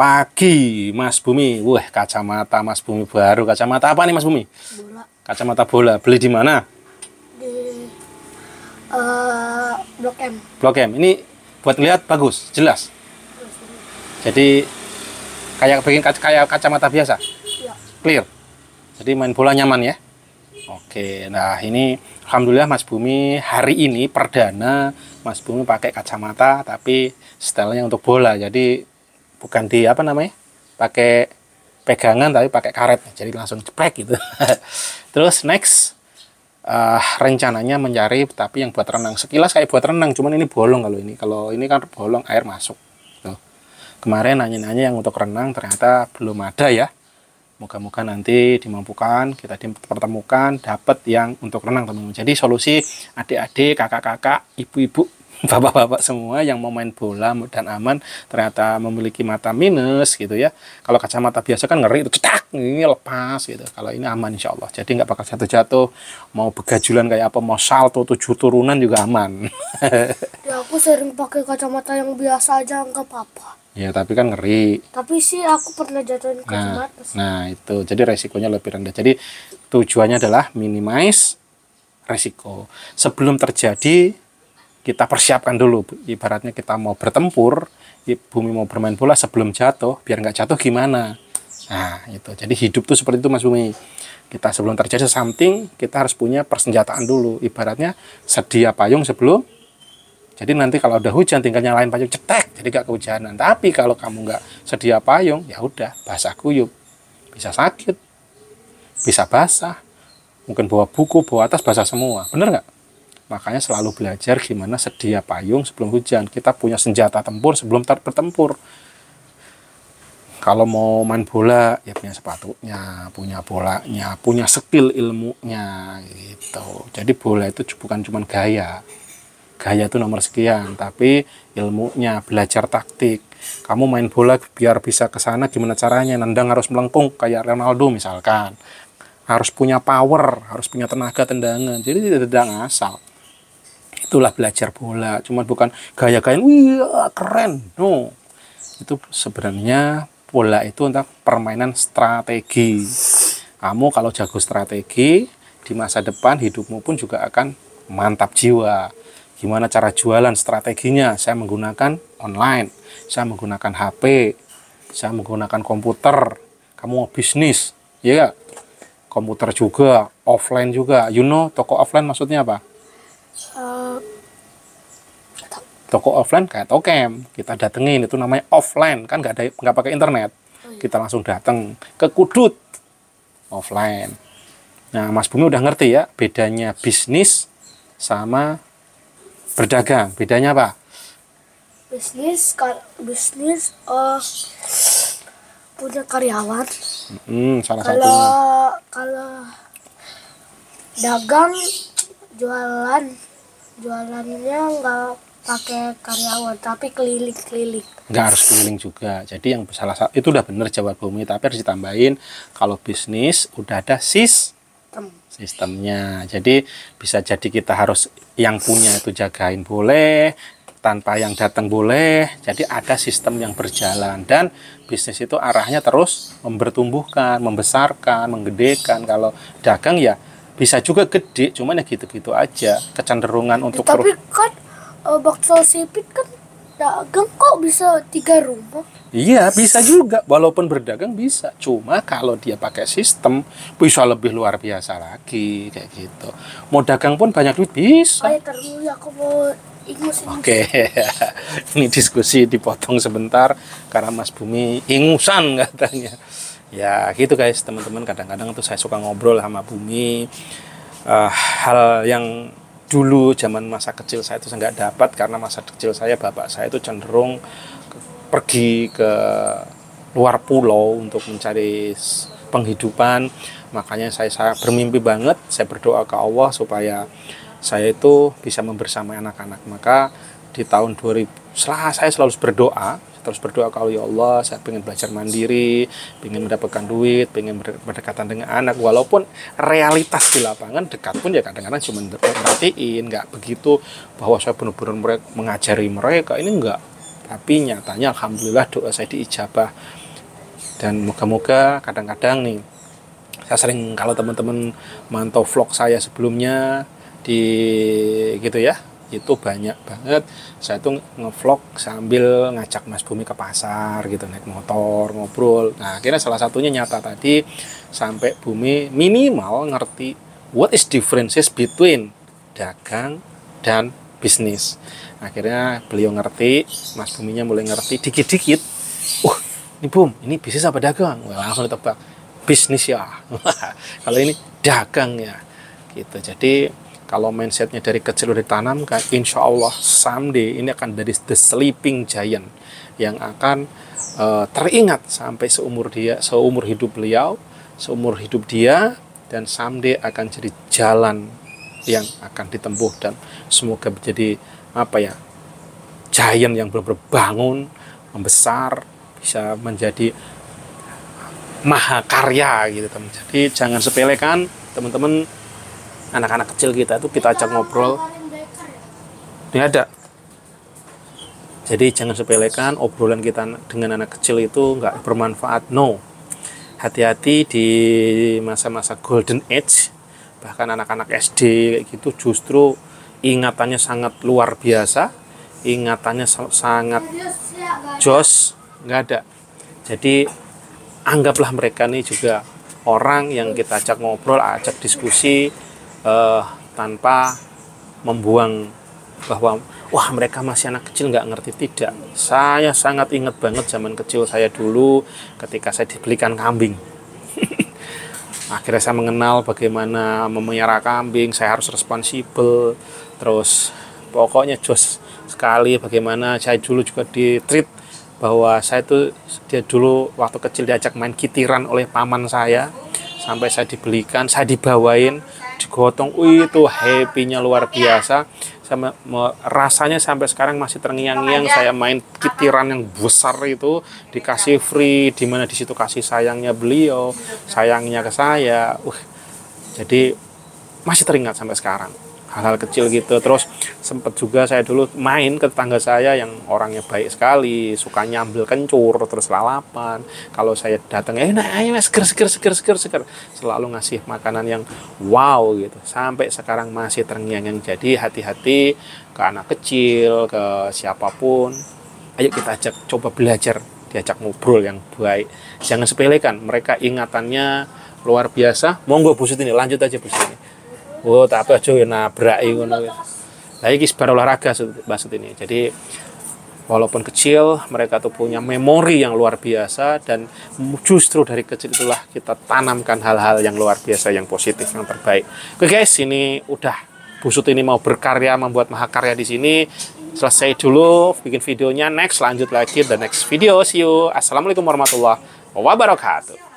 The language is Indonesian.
pagi, Mas Bumi. Wah, kacamata Mas Bumi baru. Kacamata apa nih, Mas Bumi? Bola. Kacamata bola. Beli di mana? Di Blok M. Blok M. Ini buat lihat bagus, jelas. Jadi kayak kacamata biasa. Ya. Clear. Jadi main bola nyaman ya. Oke, nah ini alhamdulillah Mas Bumi hari ini perdana Mas Bumi pakai kacamata tapi stylenya untuk bola. Jadi bukan di apa namanya? Pakai pegangan tapi pakai karet. Jadi langsung ceprek gitu. Terus next rencananya mencari tapi yang buat renang. Sekilas kayak buat renang, cuman ini bolong kalau ini. Kalau ini kan bolong air masuk. Tuh. Kemarin nanya-nanya yang untuk renang ternyata belum ada ya. Moga-moga nanti dimampukan, kita dipertemukan, dapat yang untuk renang teman-teman. Jadi solusi adik-adik, kakak-kakak, ibu-ibu, bapak-bapak semua yang mau main bola dan aman, ternyata memiliki mata minus gitu ya. Kalau kacamata biasa kan ngeri, itu cetak, ini lepas gitu. Kalau ini aman insya Allah. Jadi nggak bakal jatuh-jatuh, mau begajulan kayak apa, mau salto 7 turunan juga aman. Ya aku sering pakai kacamata yang biasa aja nggak apa-apa. Ya tapi kan ngeri. Tapi sih aku pernah jatuhin kacamata. Nah itu jadi resikonya lebih rendah. Jadi tujuannya adalah minimize resiko. Sebelum terjadi kita persiapkan dulu. Ibaratnya kita mau bertempur, Bumi mau bermain bola sebelum jatuh, biar nggak jatuh gimana. Nah itu. Jadi hidup tuh seperti itu Mas Bumi. Kita sebelum terjadi something, kita harus punya persenjataan dulu. Ibaratnya sedia payung sebelum. Jadi nanti kalau udah hujan tinggal nyalain payung cetek, jadi gak kehujanan. Tapi kalau kamu nggak sedia payung, ya udah basah kuyup, bisa sakit, bisa basah. Mungkin bawa buku, bawa atas basah semua, bener nggak? Makanya selalu belajar gimana sedia payung sebelum hujan. Kita punya senjata tempur sebelum bertempur. Kalau mau main bola, ya punya sepatunya, punya bolanya, punya skill ilmunya, gitu. Jadi bola itu bukan cuma gaya. Gaya itu nomor sekian, tapi ilmunya, belajar taktik. Kamu main bola biar bisa ke sana gimana caranya? Nendang harus melengkung kayak Ronaldo misalkan. Harus punya power, harus punya tenaga tendangan. Jadi tidak ngasal. Itulah belajar bola. Cuma bukan gaya-gayaan, wih keren. No. Itu sebenarnya bola itu untuk permainan strategi. Kamu kalau jago strategi, di masa depan hidupmu pun juga akan mantap jiwa. Gimana cara jualan strateginya? Saya menggunakan online, saya menggunakan HP, saya menggunakan komputer. Kamu mau bisnis, ya gak? Komputer juga, offline juga. You know, toko offline maksudnya apa? Toko offline kayak Tokem, kita datengin, itu namanya offline, kan nggak pakai internet. Kita langsung datang ke Kudut, offline. Nah, Mas Bumi udah ngerti ya bedanya bisnis sama berdagang, bedanya apa? Bisnis punya karyawan. Salah satunya. Kalau dagang jualannya nggak pakai karyawan tapi keliling. Nggak harus keliling juga. Jadi yang salah satu itu udah bener jawab Bumi, tapi harus ditambahin kalau bisnis udah ada sistemnya. Jadi bisa jadi kita harus yang punya itu jagain boleh, tanpa yang datang boleh. Jadi ada sistem yang berjalan dan bisnis itu arahnya terus mempertumbuhkan, membesarkan, menggedekan. Kalau dagang ya bisa juga gede, cuman ya gitu-gitu aja. Kecenderungan untuk tapi kan bakso sipit kan dagang kok bisa 3 rumah. Iya, bisa juga. Walaupun berdagang bisa. Cuma kalau dia pakai sistem, bisa lebih luar biasa lagi. Kayak gitu. Mau dagang pun banyak duit, bisa. Ayo terus aku mau ingus. Oke. Ini diskusi dipotong sebentar. Karena Mas Bumi ingusan katanya. Ya gitu guys, teman-teman. Kadang-kadang tuh saya suka ngobrol sama Bumi. Hal yang dulu zaman masa kecil saya itu nggak dapat. Karena masa kecil saya, bapak saya itu cenderung pergi ke luar pulau untuk mencari penghidupan. Makanya saya bermimpi banget, saya berdoa ke Allah supaya saya itu bisa membersamai anak-anak. Maka di tahun 2000 saya selalu berdoa, terus berdoa ke Allah, ya Allah, saya pengen belajar mandiri, pengen mendapatkan duit, pengen berdekatan dengan anak. Walaupun realitas di lapangan dekat pun ya kadang-kadang cuma merhatiin, nggak begitu bahwa saya benar-benar mengajari mereka, ini enggak. Tapi nyatanya alhamdulillah doa saya diijabah. Dan moga-moga kadang-kadang nih, saya sering kalau teman-teman mantau vlog saya sebelumnya di gitu ya, itu banyak banget saya tuh ngevlog sambil ngajak Mas Bumi ke pasar gitu, naik motor ngobrol. Nah akhirnya salah satunya nyata tadi, sampai Bumi minimal ngerti what is differences between dagang dan bisnis. Akhirnya beliau ngerti, Mas Buminya mulai ngerti dikit-dikit. Ini Bum, ini bisnis apa dagang? Wah, langsung ditebak, bisnis ya. Kalau ini dagang ya gitu. Jadi kalau mindsetnya dari kecil udah ditanamkan, insya Allah someday ini akan dari the sleeping giant yang akan teringat sampai seumur hidup beliau, seumur hidup dia, dan someday akan jadi jalan yang akan ditempuh, dan semoga menjadi giant yang benar-benar bangun, membesar, bisa menjadi mahakarya gitu teman. Jadi jangan sepelekan teman-teman, anak-anak kecil kita itu kita ajak ngobrol. Ini ada. Jadi jangan sepelekan obrolan kita dengan anak kecil itu nggak bermanfaat. No. Hati-hati di masa-masa golden age, bahkan anak-anak SD gitu justru ingatannya sangat luar biasa, ingatannya sangat jos, nggak ada. Jadi anggaplah mereka nih juga orang yang kita ajak ngobrol, ajak diskusi, tanpa membuang bahwa wah mereka masih anak kecil nggak ngerti. Tidak, saya sangat ingat banget zaman kecil saya dulu ketika saya dibelikan kambing. Akhirnya saya mengenal bagaimana memelihara kambing, saya harus responsibel, terus pokoknya jos sekali bagaimana saya dulu juga di-treat, bahwa saya tuh dia dulu waktu kecil diajak main kitiran oleh paman saya, sampai saya dibelikan, saya dibawain, digotong, itu happy-nya luar biasa. Sama rasanya sampai sekarang masih terngiang-ngiang, saya main kitiran yang besar itu, dikasih free, dimana di situ kasih sayangnya beliau, sayangnya ke saya. Jadi masih teringat sampai sekarang hal-hal kecil gitu. Terus sempat juga saya dulu main ke tetangga saya yang orangnya baik sekali, suka nyambil kencur, terus lalapan. Kalau saya datang, ayo seger, selalu ngasih makanan yang wow gitu. Sampai sekarang masih terngiang-ngiang. Jadi hati-hati ke anak kecil, ke siapapun, ayo kita ajak coba belajar, diajak ngobrol yang baik. Jangan sepelekan, mereka ingatannya luar biasa. Monggo Bu Siti ini, lanjut aja Bu Siti ini. Tapi aja nabraki ngono. Lah iki bar olahraga maksud ini. Jadi walaupun kecil, mereka tuh punya memori yang luar biasa, dan justru dari kecil itulah kita tanamkan hal-hal yang luar biasa, yang positif, yang terbaik. Oke guys, ini udah Bu Siti ini mau berkarya, membuat mahakarya di sini. Selesai dulu bikin videonya, next lanjut lagi the next video. See you. Assalamualaikum warahmatullahi wabarakatuh.